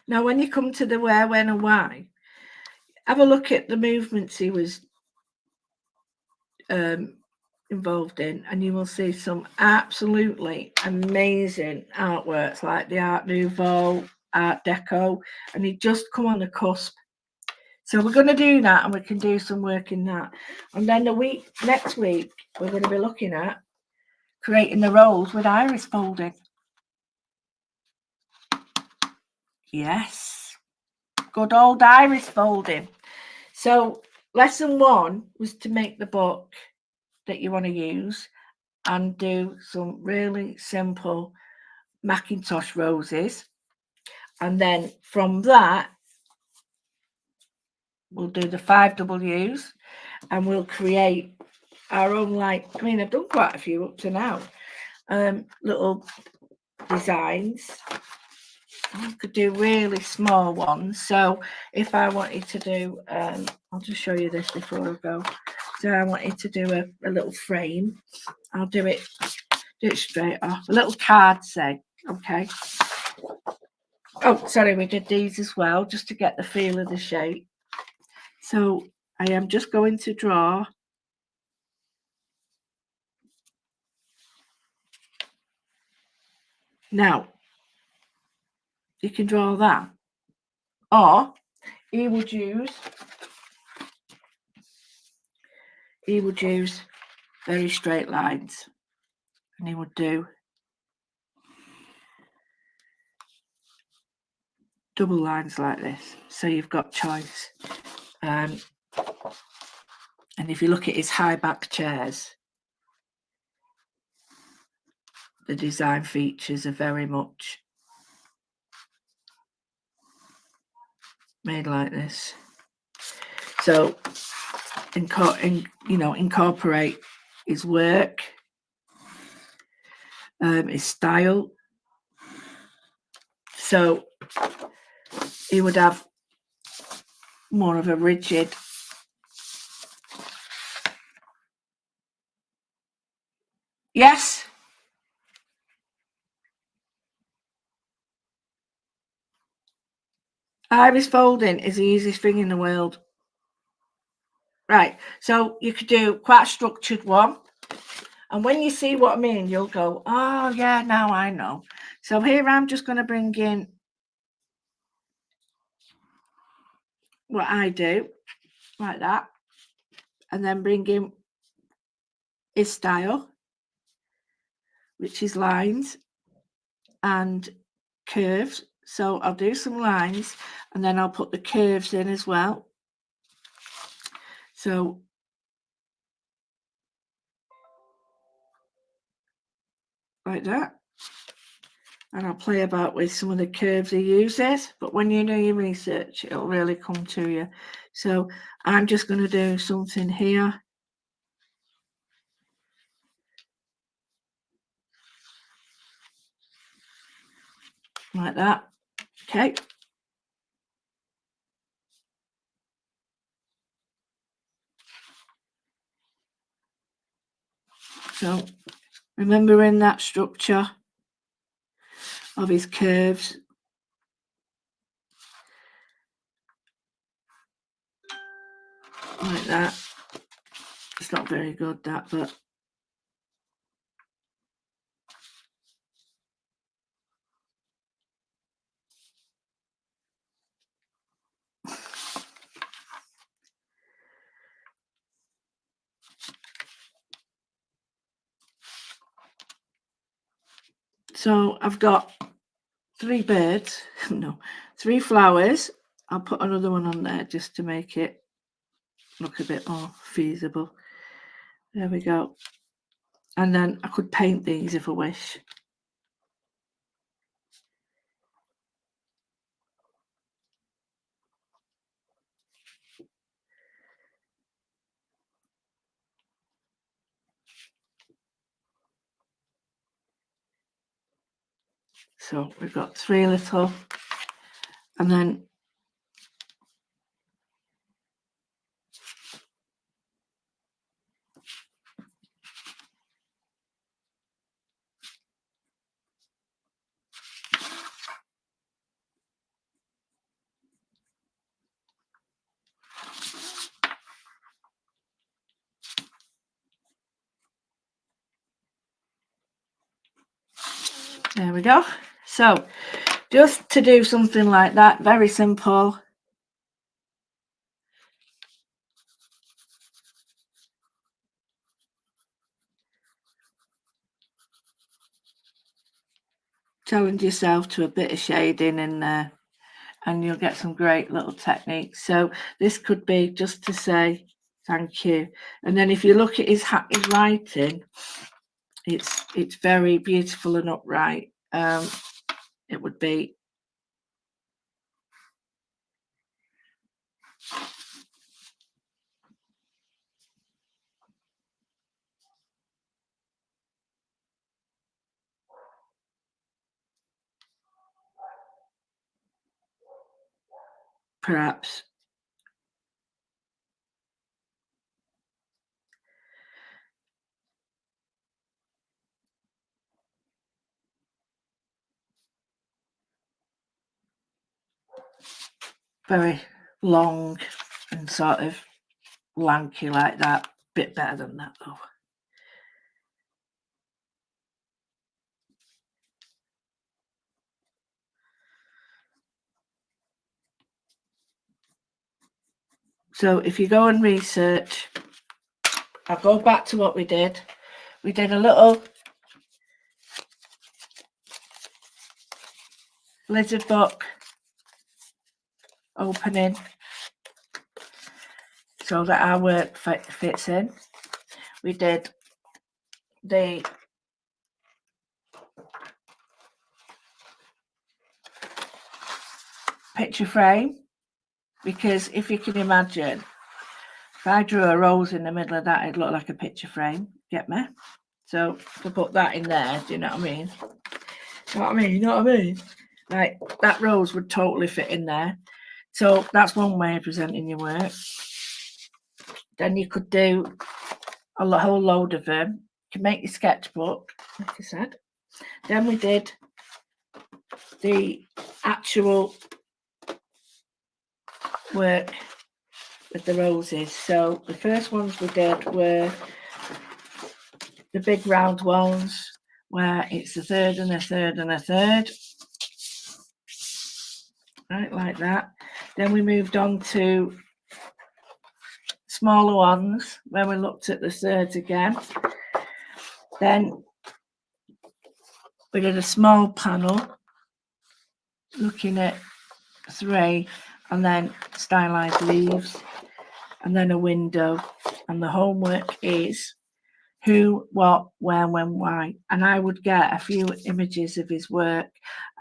Now, when you come to the where, when, and why, have a look at the movements he was involved in, and you will see some absolutely amazing artworks like the Art Nouveau, Art Deco, and he just come on the cusp. So we're going to do that, and we can do some work in that. And then next week, we're going to be looking at creating the rolls with iris folding. Yes, good old iris folding. So lesson 1 was to make the book that you want to use and do some really simple Macintosh roses. And then from that, we'll do the 5 W's and we'll create our own, like, I mean, I've done quite a few up to now, little designs. I could do really small ones. So if I wanted to do, I'll just show you this before I go. So I wanted to do a little frame. I'll do it straight off. A little card, say, okay. Oh, sorry, we did these as well, just to get the feel of the shape. So I am just going to draw now. You can draw that, or he would use very straight lines, and he would do double lines like this. So you've got choice. And if you look at his high back chairs, the design features are very much made like this. So incorporate his work, his style. So he would have more of a rigid, yes, iris folding is the easiest thing in the world. Right, so you could do quite a structured one, and when you see what I mean, you'll go, oh yeah, now I know. So here I'm just going to bring in what I do, like that, and then bring in his style, which is lines and curves. So I'll do some lines, and then I'll put the curves in as well. So like that. And I'll play about with some of the curves he uses, but when you do your research, it'll really come to you. So I'm just going to do something here. Like that. Okay. So remembering that structure of his curves. Like that. It's not very good, that, but so I've got 3 birds, no, 3 flowers. I'll put another one on there just to make it look a bit more feasible. There we go. And then I could paint these if I wish. So we've got 3 little, and then There we go. So just to do something like that, very simple. Challenge yourself to a bit of shading in there and you'll get some great little techniques. So this could be just to say thank you. And then if you look at his writing, it's very beautiful and upright. It would be perhaps very long and sort of lanky like that. Bit better than that though. So if you go and research, I'll go back to what we did. We did a little lizard book opening so that our work fits in. We did the picture frame, because if you can imagine, if I drew a rose in the middle of that, it'd look like a picture frame. Get me? So to put that in there, do you know what I mean? You know what I mean? You know what I mean? Like that rose would totally fit in there. So that's one way of presenting your work. Then you could do a whole load of them. You can make your sketchbook, like I said. Then we did the actual work with the roses. So the first ones we did were the big round ones where it's a third and a third and a third, right, like that. Then we moved on to smaller ones where we looked at the thirds again. Then we did a small panel looking at 3, and then stylized leaves, and then a window. And the homework is who, what, where, when, why. And I would get a few images of his work,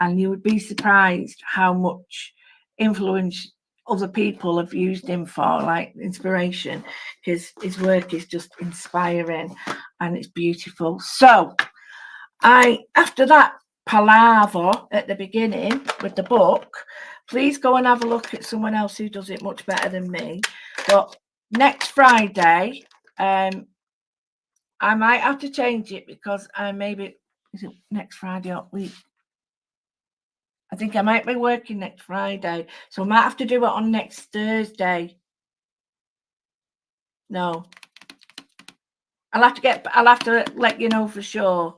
and you would be surprised how much influence other people have used him for, like inspiration, because his work is just inspiring and it's beautiful. So after that palaver at the beginning with the book, please go and have a look at someone else who does it much better than me. But next Friday, I might have to change it because is it next Friday or week? I think I might be working next Friday, so I might have to do it on next Thursday. No, I'll have to let you know for sure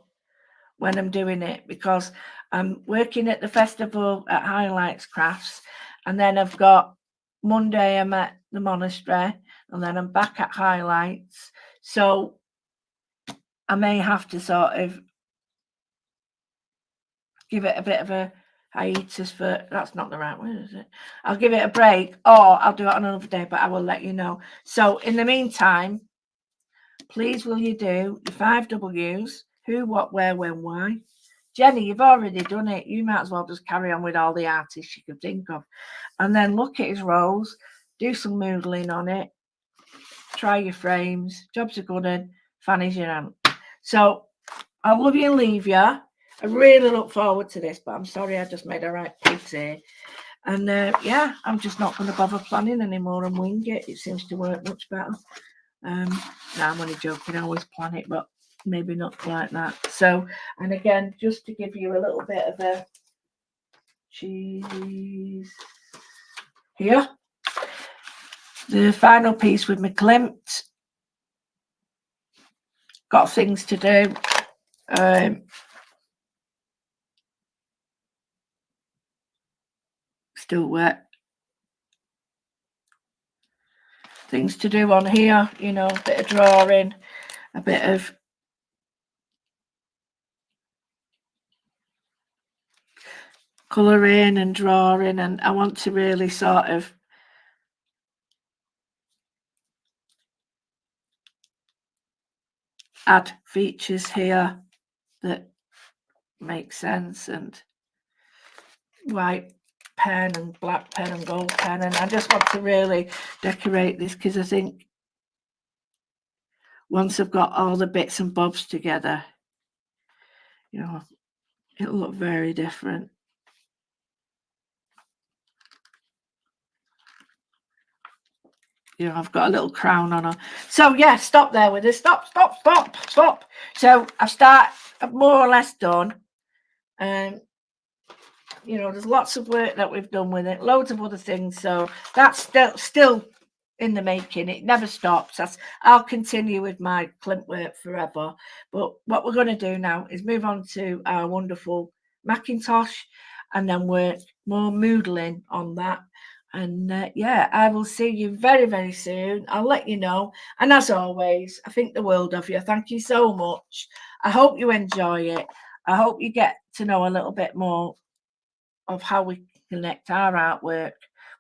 when I'm doing it, because I'm working at the festival at Highlights Crafts, and then I've got Monday I'm at the monastery, and then I'm back at Highlights. So I may have to sort of give it a bit of a hiatus that's not the right word, is it? I'll give it a break, or I'll do it on another day, but I will let you know. So in the meantime, please will you do the 5 W's, who, what, where, when, why. Jenny, you've already done it. You might as well just carry on with all the artists you could think of. And then look at his rose, do some moodling on it, try your frames, jobs are good, and Fanny's your aunt. So I'll love you and leave you. I really look forward to this, but I'm sorry I just made a right pigs here. And yeah, I'm just not going to bother planning anymore and wing it. It seems to work much better. No, I'm only joking. I always plan it, but maybe not like that. So, and again, just to give you a little bit of a cheese here, the final piece with my Klimt. Got things to do. Still wet. Things to do on here, you know, a bit of drawing, a bit of colouring and drawing, and I want to really sort of add features here that make sense, and white pen and black pen and gold pen, and I just want to really decorate this because I think once I've got all the bits and bobs together, you know, it'll look very different. You know, I've got a little crown on her. So yeah, stop there with this. Stop. So I've more or less done. You know, there's lots of work that we've done with it, loads of other things. So that's still in the making. It never stops. I'll continue with my Clint work forever. But what we're going to do now is move on to our wonderful Macintosh and then work more moodling on that. And yeah, I will see you very, very soon. I'll let you know. And as always, I think the world of you. Thank you so much. I hope you enjoy it. I hope you get to know a little bit more of how we connect our artwork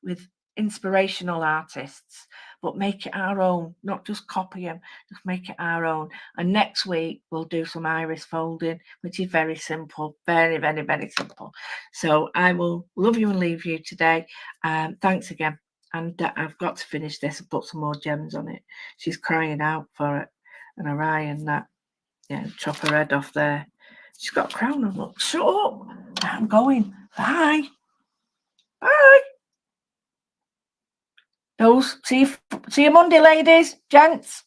with inspirational artists, but make it our own, not just copy them, just make it our own. And next week we'll do some iris folding, which is very simple, very, very, very simple. So I will love you and leave you today. Thanks again. And I've got to finish this and put some more gems on it. She's crying out for it. And her eye and that. Yeah, chop her head off there. She's got a crown on. Look, shut up. I'm going. Bye. Bye. Those see you Monday, ladies, gents.